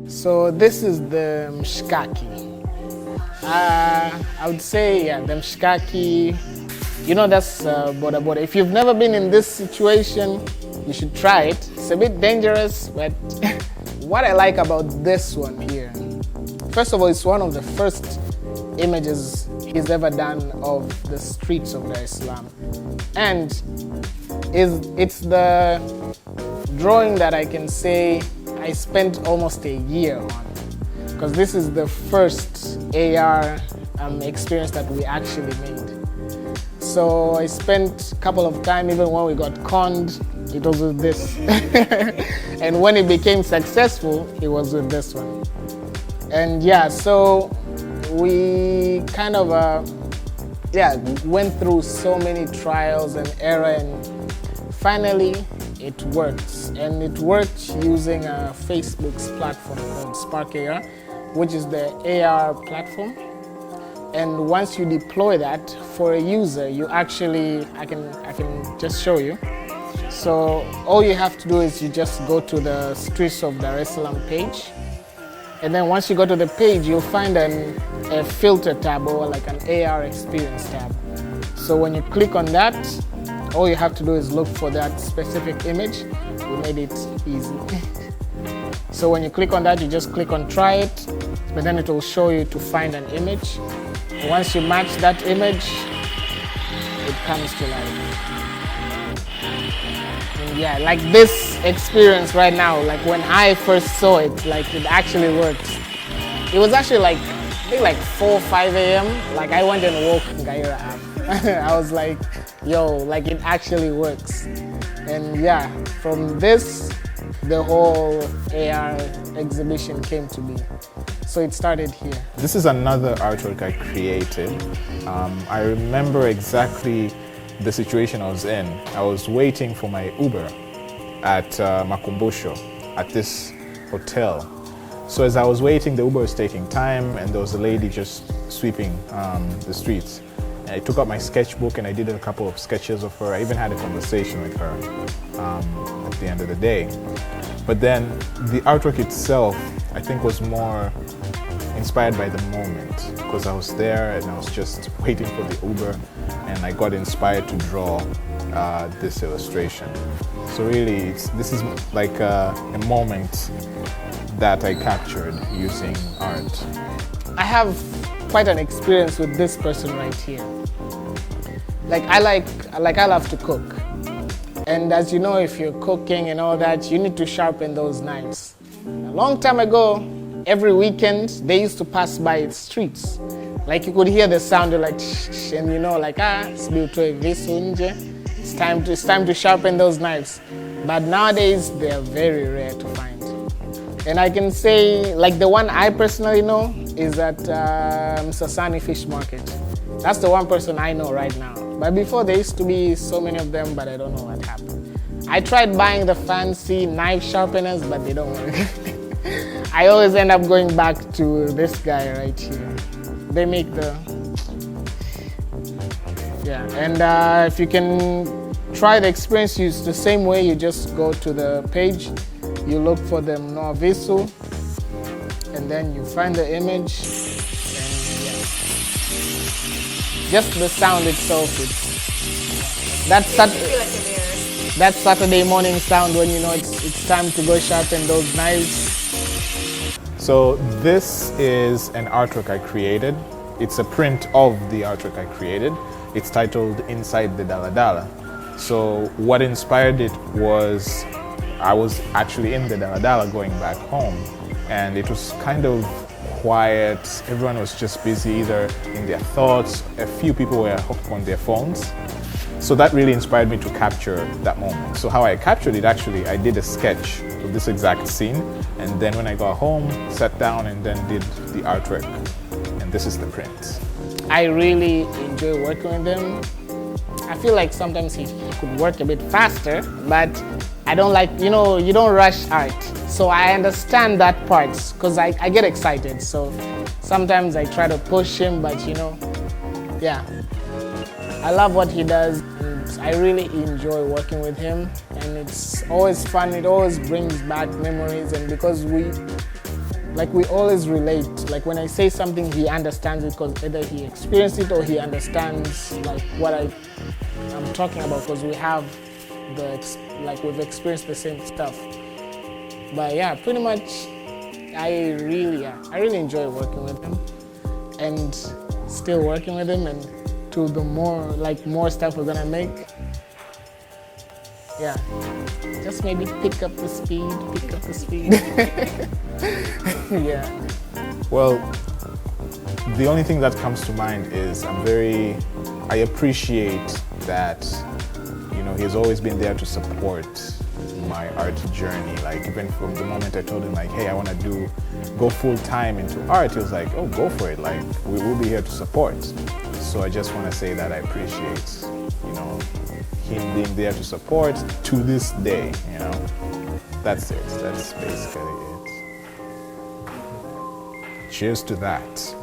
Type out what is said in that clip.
So this is the mshkaki. I would say, yeah, the mshkaki. You know, that's boda boda. If you've never been in this situation, you should try it. It's a bit dangerous, but what I like about this one here, first of all, it's one of the first images he's ever done of the streets of Dar es Salaam. And it's the drawing that I can say I spent almost a year on, because this is the first AR experience that we actually made. So I spent a couple of time, even when we got conned, it was with this. And when it became successful, it was with this one. And yeah, so we kind of went through so many trials and error, and finally it worked. And it worked using Facebook's platform called Spark AR, which is the AR platform. And once you deploy that for a user, you actually, I can just show you. So all you have to do is you just go to the Streets of Dar es Salaam page. And then once you go to the page, you'll find a filter tab, or like an AR experience tab. So when you click on that, all you have to do is look for that specific image. We made it easy. So when you click on that, you just click on try it, but then it will show you to find an image. Once you match that image, it comes to life. And yeah, like this experience right now, like when I first saw it, like it actually worked. It was actually like, I think like 4 or 5 a.m. Like I went and woke Gaira up. I was like, yo, like it actually works. And yeah, from this, the whole AR exhibition came to be. So it started here. This is another artwork I created. I remember exactly the situation I was in. I was waiting for my Uber at Makumbusho, at this hotel. So as I was waiting, the Uber was taking time, and there was a lady just sweeping the streets. And I took out my sketchbook and I did a couple of sketches of her. I even had a conversation with her at the end of the day. But then the artwork itself, I think, was more inspired by the moment, because I was there and I was just waiting for the Uber, and I got inspired to draw this illustration. So really, this is like a moment that I captured using art. I have quite an experience with this person right here. Like I love to cook. And as you know, if you're cooking and all that, you need to sharpen those knives. A long time ago, every weekend, they used to pass by its streets. Like you could hear the sound, like shh, and you know, like it's time to sharpen those knives. But nowadays, they are very rare to find. And I can say, like the one I personally know is at Msasani Fish Market. That's the one person I know right now. But before, there used to be so many of them, but I don't know what happened. I tried buying the fancy knife sharpeners, but they don't work. I always end up going back to this guy right here. They make the... Yeah, and if you can try the experience, use the same way. You just go to the page, you look for the Mnoa Visu, and then you find the image, and yeah. Just the sound itself, that's Saturday morning sound when you know it's time to go sharpen those knives. So this is an artwork I created. It's a print of the artwork I created. It's titled Inside the Dala Dala. So what inspired it was I was actually in the Dala Dala going back home, and it was kind of quiet. Everyone was just busy either in their thoughts. A few people were hooked on their phones. So that really inspired me to capture that moment. So how I captured it, actually, I did a sketch of this exact scene, and then when I got home, sat down and then did the artwork. And this is the print. I really enjoy working with him. I feel like sometimes he could work a bit faster, but I don't like, you know, you don't rush art. So I understand that part, because I get excited. So sometimes I try to push him, but you know, yeah. I love what he does, and I really enjoy working with him, and it's always fun. It always brings back memories, and because like we always relate. Like when I say something, he understands it because either he experienced it or he understands like what I'm talking about because we have we've experienced the same stuff. But yeah, pretty much, I really enjoy working with him, and still working with him, and to the more stuff we're gonna make. Yeah, just maybe pick up the speed. Yeah. Well, the only thing that comes to mind is I appreciate that, he's always been there to support my art journey. Like even from the moment I told him like, hey, I want to go full time into art, he was like, oh, go for it. Like we will be here to support. So I just want to say that I appreciate, him being there to support to this day. That's it. That's basically it. Cheers to that.